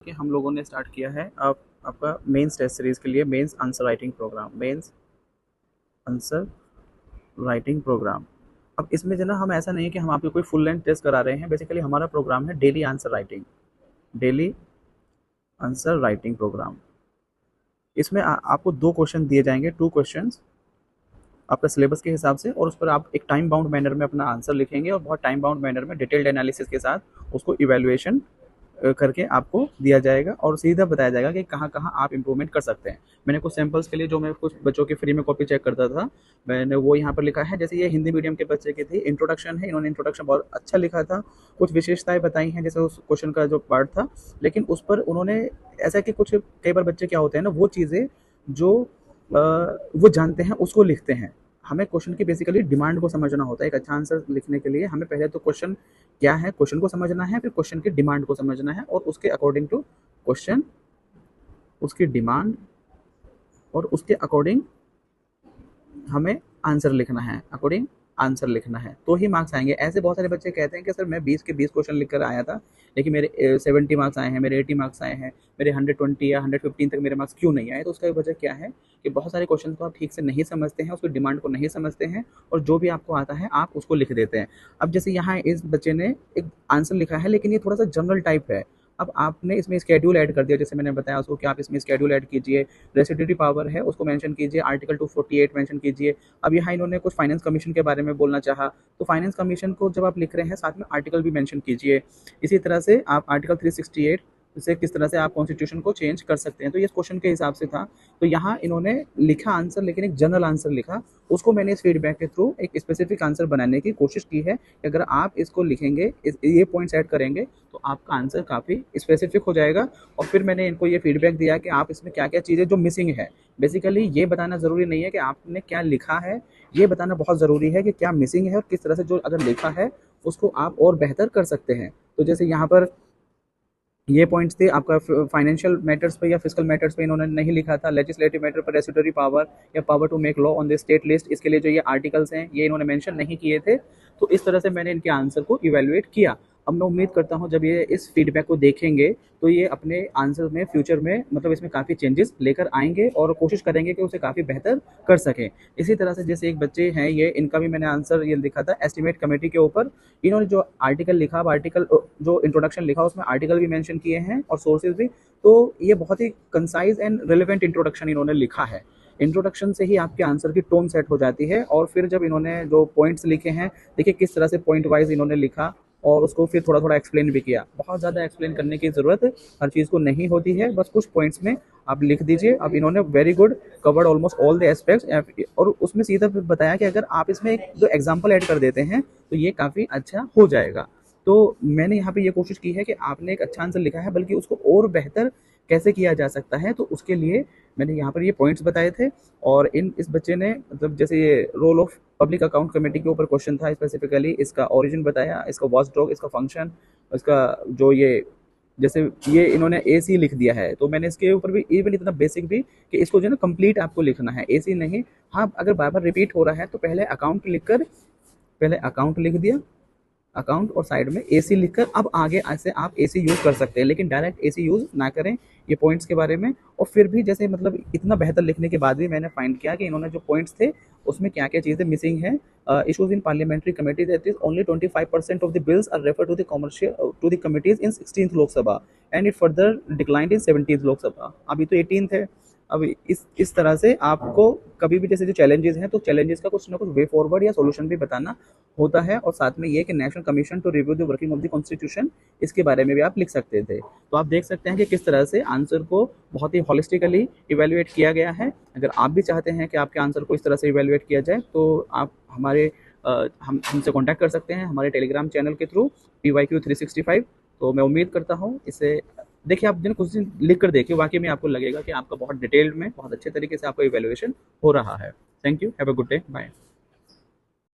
कि हम लोगों ने स्टार्ट किया है अब आपका मेंस टेस्ट सीरीज़ के लिए mains answer writing programme, mains answer writing programme. अब इसमें जो ना हम ऐसा नहीं है कि हम आपको कोई फुल लेंथ टेस्ट करा रहे हैं। बेसिकली हमारा प्रोग्राम है daily answer writing, daily answer writing programme. इसमें आपको 2 क्वेश्चन दिए जाएंगे, 2 क्वेश्चंस आपका सिलेबस के हिसाब से, और उस पर आप एक टाइम बाउंड मैनर में अपना आंसर लिखेंगे और बहुत टाइम बाउंड मैनर में डिटेल्ड एनालिसिस के साथ उसको इवैल्यूएशन करके आपको दिया जाएगा और सीधा बताया जाएगा कि कहाँ कहाँ आप इंप्रूवमेंट कर सकते हैं। मैंने कुछ सैंपल्स के लिए जो मैं कुछ बच्चों की फ्री में कॉपी चेक करता था, मैंने वो यहाँ पर लिखा है। जैसे ये हिंदी मीडियम के बच्चे की थी, इंट्रोडक्शन है, इन्होंने इंट्रोडक्शन बहुत अच्छा लिखा था, कुछ विशेषताएं बताई हैं जैसे उस क्वेश्चन का जो पार्ट था, लेकिन उस पर उन्होंने ऐसा कि कुछ कई बार बच्चे क्या होते हैं ना, वो चीज़ें जो वो जानते हैं उसको लिखते हैं। हमें क्वेश्चन की बेसिकली डिमांड को समझना होता है। एक अच्छा आंसर लिखने के लिए हमें पहले तो क्वेश्चन क्या है, क्वेश्चन को समझना है, फिर क्वेश्चन की डिमांड को समझना है और उसके अकॉर्डिंग टू क्वेश्चन, उसकी डिमांड और उसके अकॉर्डिंग हमें आंसर लिखना है, अकॉर्डिंग आंसर लिखना है, तो ही मार्क्स आएंगे। ऐसे बहुत सारे बच्चे कहते हैं कि सर मैं 20 के 20 क्वेश्चन लिख कर आया था लेकिन मेरे 70 मार्क्स आए हैं, मेरे 80 मार्क्स आए हैं, मेरे 120 या 115 तक मेरे मार्क्स क्यों नहीं आए? तो उसका वजह क्या है कि बहुत सारे क्वेश्चन को आप ठीक से नहीं समझते हैं, उसकी डिमांड को नहीं समझते हैं और जो भी आपको आता है आप उसको लिख देते हैं। अब जैसे यहाँ इस बच्चे ने एक आंसर लिखा है लेकिन ये थोड़ा सा जनरल टाइप है। अब आपने इसमें स्केड्यूल ऐड कर दिया, जैसे मैंने बताया उसको कि आप इसमें स्केड्यूल ऐड कीजिए, रेसिड्यूटी पावर है उसको मेंशन कीजिए, आर्टिकल 248 मेंशन कीजिए। अब यहाँ इन्होंने कुछ फाइनेंस कमीशन के बारे में बोलना चाहा, तो फाइनेंस कमीशन को जब आप लिख रहे हैं साथ में आर्टिकल भी मेंशन कीजिए। इसी तरह से आप आर्टिकल 368 से किस तरह से आप कॉन्स्टिट्यूशन को चेंज कर सकते हैं, तो ये क्वेश्चन के हिसाब से था। तो यहाँ इन्होंने लिखा आंसर लेकिन एक जनरल आंसर लिखा, उसको मैंने इस फीडबैक के थ्रू एक स्पेसिफिक आंसर बनाने की कोशिश की है कि अगर आप इसको लिखेंगे, ये पॉइंट्स ऐड करेंगे तो आपका आंसर काफ़ी स्पेसिफिक हो जाएगा। और फिर मैंने इनको ये फीडबैक दिया कि आप इसमें क्या क्या चीज़ें जो मिसिंग है, बेसिकली ये बताना ज़रूरी नहीं है कि आपने क्या लिखा है, ये बताना बहुत ज़रूरी है कि क्या मिसिंग है और किस तरह से जो अगर लिखा है उसको आप और बेहतर कर सकते हैं। तो जैसे यहाँ पर ये पॉइंट्स थे आपका फाइनेंशियल मैटर्स पे या फिजिकल मैटर्स पे इन्होंने नहीं लिखा था, लेजिस्लेटिव मैटर पर रेस्यूटरी पावर या power to make law on the state list, इसके लिए जो ये आर्टिकल्स हैं ये इन्होंने मेंशन नहीं किए थे। तो इस तरह से मैंने इनके आंसर को इवेलुएट किया। अब मैं उम्मीद करता हूँ जब ये इस फीडबैक को देखेंगे तो ये अपने आंसर में फ्यूचर में मतलब इसमें काफ़ी चेंजेस लेकर आएंगे और कोशिश करेंगे कि उसे काफ़ी बेहतर कर सकें। इसी तरह से जैसे एक बच्चे हैं, ये इनका भी मैंने आंसर ये लिखा था एस्टिमेट कमेटी के ऊपर। इन्होंने जो आर्टिकल लिखा, आर्टिकल जो इंट्रोडक्शन लिखा उसमें आर्टिकल भी मेंशन किए हैं और सोर्सेज भी। तो ये बहुत ही कंसाइज एंड रिलेवेंट इंट्रोडक्शन इन्होंने लिखा है। इंट्रोडक्शन से ही आपके आंसर की टोन सेट हो जाती है और फिर जब इन्होंने जो पॉइंट्स लिखे हैं, देखिए किस तरह से पॉइंट वाइज इन्होंने लिखा और उसको फिर थोड़ा थोड़ा एक्सप्लेन भी किया। बहुत ज़्यादा एक्सप्लेन करने की ज़रूरत हर चीज़ को नहीं होती है, बस कुछ पॉइंट्स में आप लिख दीजिए। अब इन्होंने very good covered almost all the aspects और उसमें सीधा बताया कि अगर आप इसमें एक जो एग्जाम्पल ऐड कर देते हैं तो ये काफ़ी अच्छा हो जाएगा। तो मैंने यहाँ पे ये कोशिश की है कि आपने एक अच्छा आंसर लिखा है बल्कि उसको और बेहतर कैसे किया जा सकता है, तो उसके लिए मैंने यहाँ पर ये पॉइंट्स बताए थे। और इस बच्चे ने मतलब जैसे ये role of public account committee के ऊपर क्वेश्चन था, स्पेसिफिकली इसका ओरिजिन बताया, इसका वॉच डॉग, इसका फंक्शन, इसका जो ये जैसे ये इन्होंने एसी लिख दिया है तो मैंने इसके ऊपर भी इवन इतना बेसिक भी कि इसको जो है ना कंप्लीट आपको लिखना है, एसी नहीं। हाँ, अगर बार बार रिपीट हो रहा है तो पहले अकाउंट लिखकर, पहले अकाउंट लिख दिया, अकाउंट और साइड में एसी लिखकर अब आगे ऐसे आप एसी यूज़ कर सकते हैं, लेकिन डायरेक्ट एसी यूज़ ना करें। ये पॉइंट्स के बारे में। और फिर भी जैसे मतलब इतना बेहतर लिखने के बाद भी मैंने फाइंड किया कि इन्होंने जो पॉइंट्स थे उसमें क्या क्या चीज़ें मिसिंग हैं। Issues in parliamentary committee, that is only 25% of the bills are refer to the commercial to the committees in 16th Lok Sabha and it further declined in 17th Lok Sabha. अभी तो 18th है। अब इस तरह से आपको कभी भी जैसे जो चैलेंजेस हैं तो चैलेंजेस का कुछ ना कुछ वे फॉरवर्ड या सोल्यूशन भी बताना होता है। और साथ में ये कि national commission to review the working of the constitution, इसके बारे में भी आप लिख सकते थे। तो आप देख सकते हैं कि किस तरह से आंसर को बहुत ही हॉलिस्टिकली इवेल्युएट किया गया है। अगर आप भी चाहते हैं कि आपके आंसर को इस तरह से इवेल्युएट किया जाए तो आप हमारे हमसे कॉन्टैक्ट कर सकते हैं हमारे टेलीग्राम चैनल के थ्रू PYQ365। तो मैं उम्मीद करता हूँ इसे देखिए, आप दिन कुछ दिन लिख कर देखिए, वाकई में आपको लगेगा कि आपका बहुत डिटेल्ड में बहुत अच्छे तरीके से आपका इवेल्युएशन हो रहा है। Thank you, have a good day, bye.